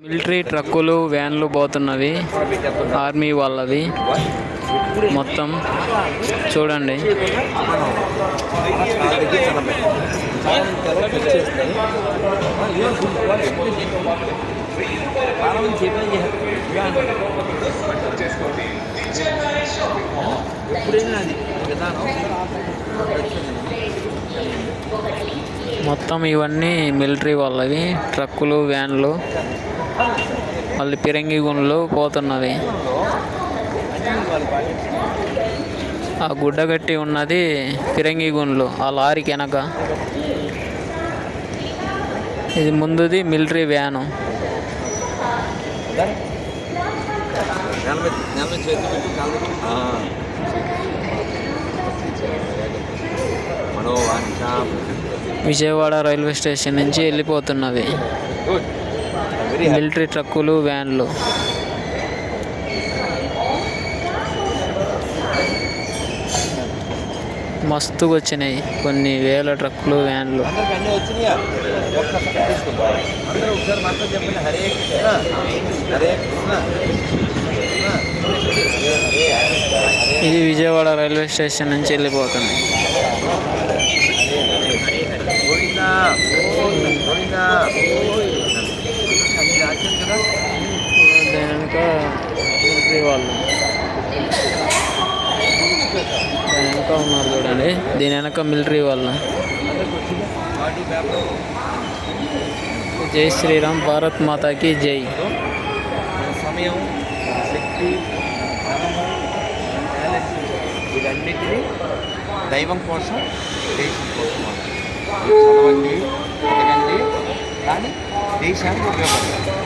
Military ట్రక్కులు వ్యాన్లు పోతున్నవి army వాళ్ళవి మొత్తం చూడండి. మొత్తం ఇవన్నీ మిలిటరీ వాళ్ళవి ట్రక్కులు వ్యాన్లు మళ్ళీ పిరంగి గుండ్లు పోతున్నవి. ఆ గుడ్డ కట్టి ఉన్నది పిరంగి గుండ్లు ఆ లారీకి వెనక. ఇది ముందుది military van. Vijayawada railway station నుంచి వెళ్ళిపోతున్నవి మిలిటరీ ట్రక్కులు వ్యాన్లు. మస్తుగా వచ్చినాయి కొన్ని వేల ట్రక్కులు వ్యాన్లు. ఇది విజయవాడ రైల్వే స్టేషన్ నుంచి వెళ్ళిపోతుంది. దాని వెనక మిలిటరీ వాళ్ళు దాని వెనక ఉన్నారు చూడండి. దీని వెనక మిలిటరీ వాళ్ళు. జై శ్రీరామ్, భారత్ మాతాకి జై. సమయం, శక్తి, వీటన్నిటినీ దైవం కోసం, దేశం కోసం చదవండి, ఎదగండి, కానీ దేశానికి ఉపయోగపడాలి.